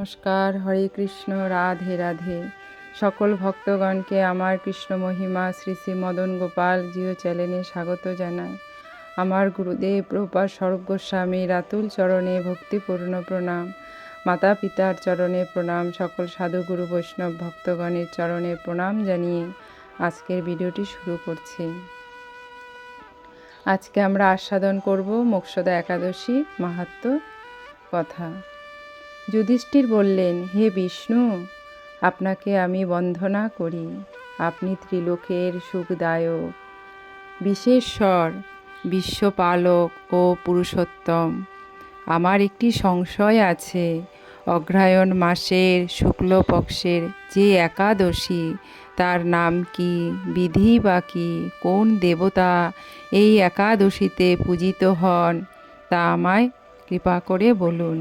নমস্কার, হরে কৃষ্ণ, রাধে রাধে। সকল ভক্তগণকে আমার কৃষ্ণ মহিমা শ্রী শ্রী মদন গোপাল জিও চ্যানেলে স্বাগত জানাই। আমার গুরুদেব প্রভুপাদ স্বরূপ গোস্বামীর আতুল চরণে ভক্তিপূর্ণ প্রণাম, মাতা পিতার চরণে প্রণাম, সকল সাধু গুরু বৈষ্ণব ভক্তগণের চরণে প্রণাম জানিয়ে আজকের ভিডিওটি শুরু করছি। আজকে আমরা আস্বাদন করব মোক্ষদা একাদশী মাহাত্ম্য কথা। যুধিষ্ঠির বললেন, হে বিষ্ণু, আপনাকে আমি বন্দনা করি। আপনি ত্রিলোকের সুখদায়ক, বিশেশ্বর, বিশ্বপালক ও পুরুষোত্তম। আমার একটি সংশয় আছে। অগ্রহায়ণ মাসের শুক্লপক্ষের যে একাদশী, তার নাম কি, বিধি বা কি, কোন দেবতা এই একাদশীতে পূজিত হন, তা আমায় কৃপা করে বলুন।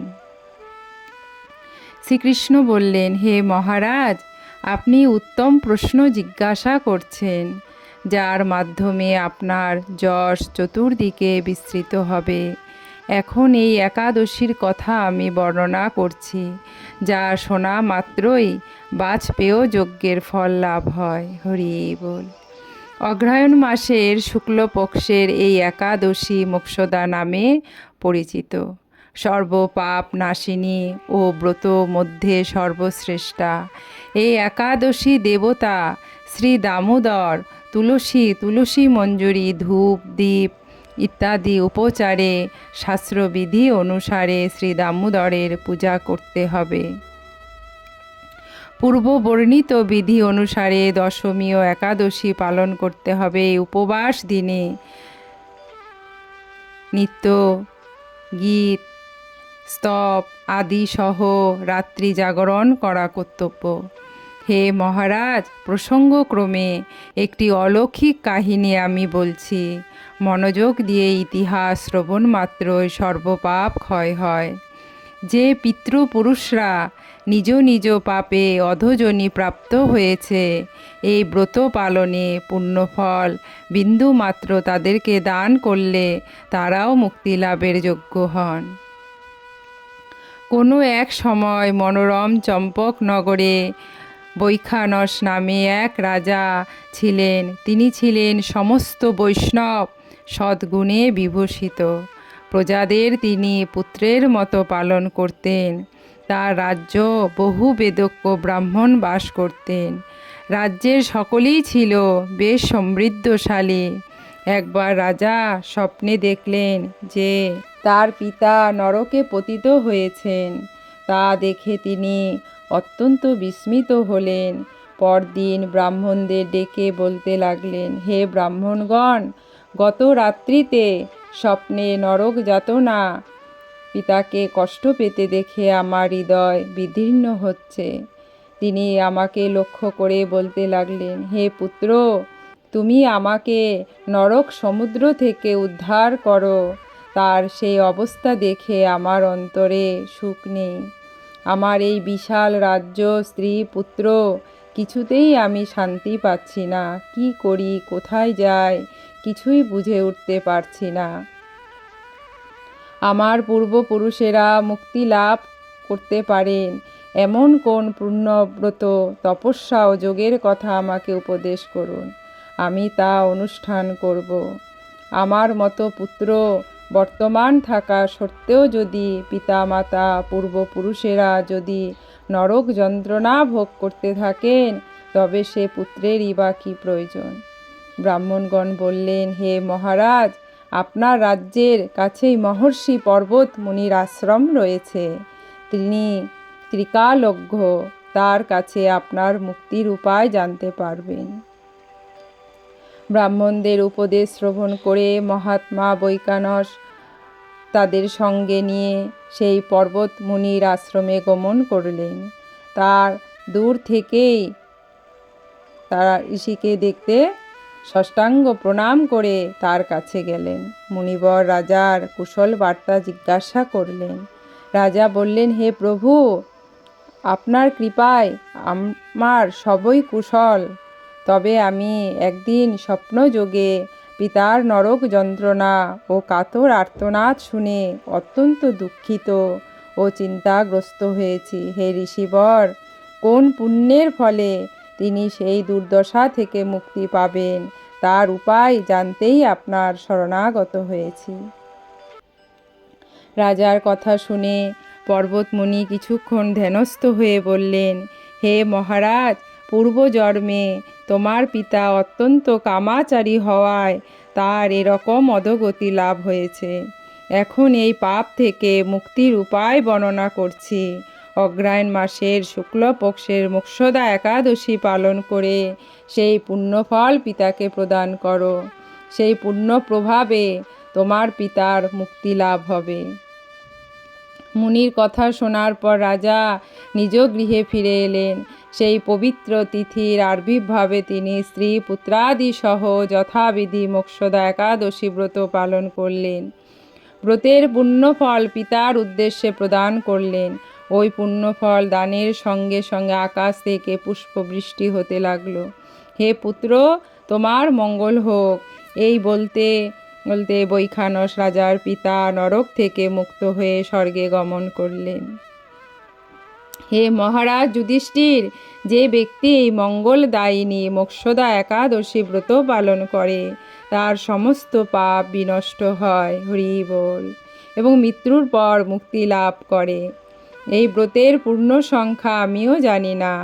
শ্রীকৃষ্ণ বললেন, হে মহারাজ, আপনি উত্তম প্রশ্ন জিজ্ঞাসা করছেন, যার মাধ্যমে আপনার যশ চতুর্দিকে বিস্তৃত হবে। এখন এই একাদশীর কথা আমি বর্ণনা করছি, যা শোনা মাত্রই বাজপেয় যজ্ঞের ফল লাভ হয়। হরি বল। অগ্রহায়ণ মাসের শুক্লপক্ষের এই একাদশী মোক্ষদা নামে পরিচিত। সর্বপাপ নাশিনী ও ব্রত মধ্যে সর্বশ্রেষ্ঠা এই একাদশী দেবতা শ্রী দামোদর তুলসী মঞ্জুরি ধূপ দীপ ইত্যাদি উপচারে শাস্ত্রবিধি অনুসারে শ্রী দামোদরের পূজা করতে হবে। পূর্ব বর্ণিত বিধি অনুসারে দশমী ও একাদশী পালন করতে হবে। উপবাস দিনে নিত্য গীত স্তব আদি সহ রাত্রি জাগরণ করা কর্তব্য। হে মহারাজ, প্রসঙ্গক্রমে একটি অলৌকিক কাহিনী আমি বলছি। মনোযোগ দিয়ে ইতিহাস শ্রবণ মাত্রই সর্বপাপ ক্ষয় হয়। যে পিতৃপুরুষরা নিজ নিজ পাপে অধোজনি প্রাপ্ত হয়েছে, এই ব্রত পালনে পুণ্যফল বিন্দুমাত্র তাদেরকে দান করলে তারাও মুক্তি লাভের যোগ্য হন। কোনো এক সময় মনোরম চম্পকনগরে বৈখানস নামে এক রাজা ছিলেন। তিনি ছিলেন সমস্ত বৈষ্ণব সদ্গুণে বিভূষিত। প্রজাদের তিনি পুত্রের মতো পালন করতেন। তার রাজ্য বহু বেদজ্ঞ ব্রাহ্মণ বাস করতেন। রাজ্যের সকলেই ছিল বেশ সমৃদ্ধশালী। একবার রাজা স্বপ্নে দেখলেন যে তার পিতা নরকে পতিত হয়েছেন। তা দেখে তিনি অত্যন্ত বিস্মিত হলেন। পরদিন ব্রাহ্মণদের ডেকে বলতে লাগলেন, হে ব্রাহ্মণগণ, গত রাত্রিতে স্বপ্নে নরক যাতনা পিতাকে কষ্ট পেতে দেখে আমার হৃদয় বিদীর্ণ হচ্ছে। তিনি আমাকে লক্ষ্য করে বলতে লাগলেন, হে পুত্র, তুমি আমাকে নরক সমুদ্র থেকে উদ্ধার করো। তার সেই অবস্থা দেখে আমার অন্তরে সুখ নেই। আমার এই বিশাল রাজ্য, স্ত্রী, পুত্র, কিছুতেই আমি শান্তি পাচ্ছি না। কি করি, কোথায় যাই, কিছুই বুঝে উঠতে পারছি না। আমার পূর্বপুরুষেরা মুক্তি লাভ করতে পারেন এমন কোন পূর্ণব্রত তপস্যা ও যোগের কথা আমাকে উপদেশ করুন, আমি তা অনুষ্ঠান করব। আমার মতো পুত্র বর্তমান থাকা সত্ত্বেও যদি পিতামাতা পূর্বপুরুষেরা যদি নরক যন্ত্রণা ভোগ করতে থাকেন, তবে সে পুত্রেরই বা কী প্রয়োজন? ব্রাহ্মণগণ বললেন, হে মহারাজ, আপনার রাজ্যের কাছেই মহর্ষি পর্বত মুনির আশ্রম রয়েছে। তিনি ত্রিকালজ্ঞ, তার কাছে আপনার মুক্তির উপায় জানতে পারবেন। ব্রাহ্মণদের উপদেশ শ্রবণ করে মহাত্মা বৈখানস তাদের সঙ্গে নিয়ে সেই পর্বত মুনির আশ্রমে গমন করলেন। তার দূর থেকেই তারা ঋষিকে দেখতে ষষ্ঠাঙ্গ প্রণাম করে তার কাছে গেলেন। মুনিবর রাজার কুশল বার্তা জিজ্ঞাসা করলেন। রাজা বললেন, হে প্রভু, আপনার কৃপায় আমার সবই কুশল। তবে আমি একদিন স্বপ্নযোগে পিতার নরক যন্ত্রণা ও কাতর আর্তনাদ শুনে অত্যন্ত দুঃখিত ও চিন্তাগ্রস্ত হয়েছি। হে ঋষিবর, কোন পুণ্যের ফলে তিনি সেই দুর্দশা থেকে মুক্তি পাবেন তার উপায় জানতেই আপনার শরণাগত হয়েছি। রাজার কথা শুনে পর্বতমুনি কিছুক্ষণ ধ্যানস্থ হয়ে বললেন, হে মহারাজ, পূর্বজন্মে তোমার পিতা অত্যন্ত কামাচারী হওয়ায় তার এরকম অধোগতি লাভ হয়েছে। এখন এই পাপ থেকে মুক্তির উপায় বর্ণনা করছি। অগ্রহায়ণ মাসের শুক্লপক্ষের মোক্ষদা একাদশী পালন করে সেই পুণ্যফল পিতাকে প্রদান করো। সেই পুণ্য প্রভাবে তোমার পিতার মুক্তি লাভ হবে। মুনির কথা শোনার পর রাজা নিজ গৃহে ফিরে এলেন। সেই পবিত্র তিথির আবির্ভাবে তিনি স্ত্রী পুত্রাদি সহ যথাবিধি মোক্ষদা একাদশী ব্রত পালন করলেন। ব্রতের পুণ্যফল পিতার উদ্দেশ্যে প্রদান করলেন। ওই পুণ্যফল দানের সঙ্গে সঙ্গে আকাশ থেকে পুষ্পবৃষ্টি হতে লাগলো। হে পুত্র, তোমার মঙ্গল হোক, এই বলতে বলতে বৈখানস রাজার পিতা নরক থেকে মুক্ত হয়ে স্বর্গে গমন করলেন। হে মহারাজ যুধিষ্ঠির, যে ব্যক্তি এই মঙ্গলদায়িনী মোক্ষদা একাদশী ব্রত পালন করে তার সমস্ত পাপ বিনষ্ট হয়, হরি বল, এবং মৃত্যুর পর মুক্তি লাভ করে। এই ব্রতের পূর্ণ সংখ্যা আমিও জানি না।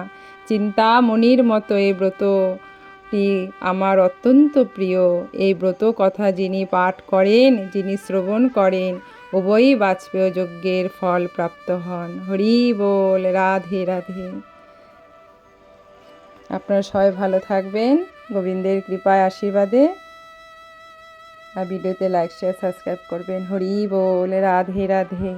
চিন্তামণির মতো এই ব্রতটি আমার অত্যন্ত প্রিয়। এই ব্রত কথা যিনি পাঠ করেন, যিনি শ্রবণ করেন, উভয়ই বাজপেয় যজ্ঞের ফল প্রাপ্ত হন। হরি বল, রাধে রাধে। আপনারা সবাই ভালো থাকবেন গোবিন্দের কৃপায় আশীর্বাদে। আর ভিডিওতে লাইক শেয়ার সাবস্ক্রাইব করবেন। হরি বল, রাধে রাধে।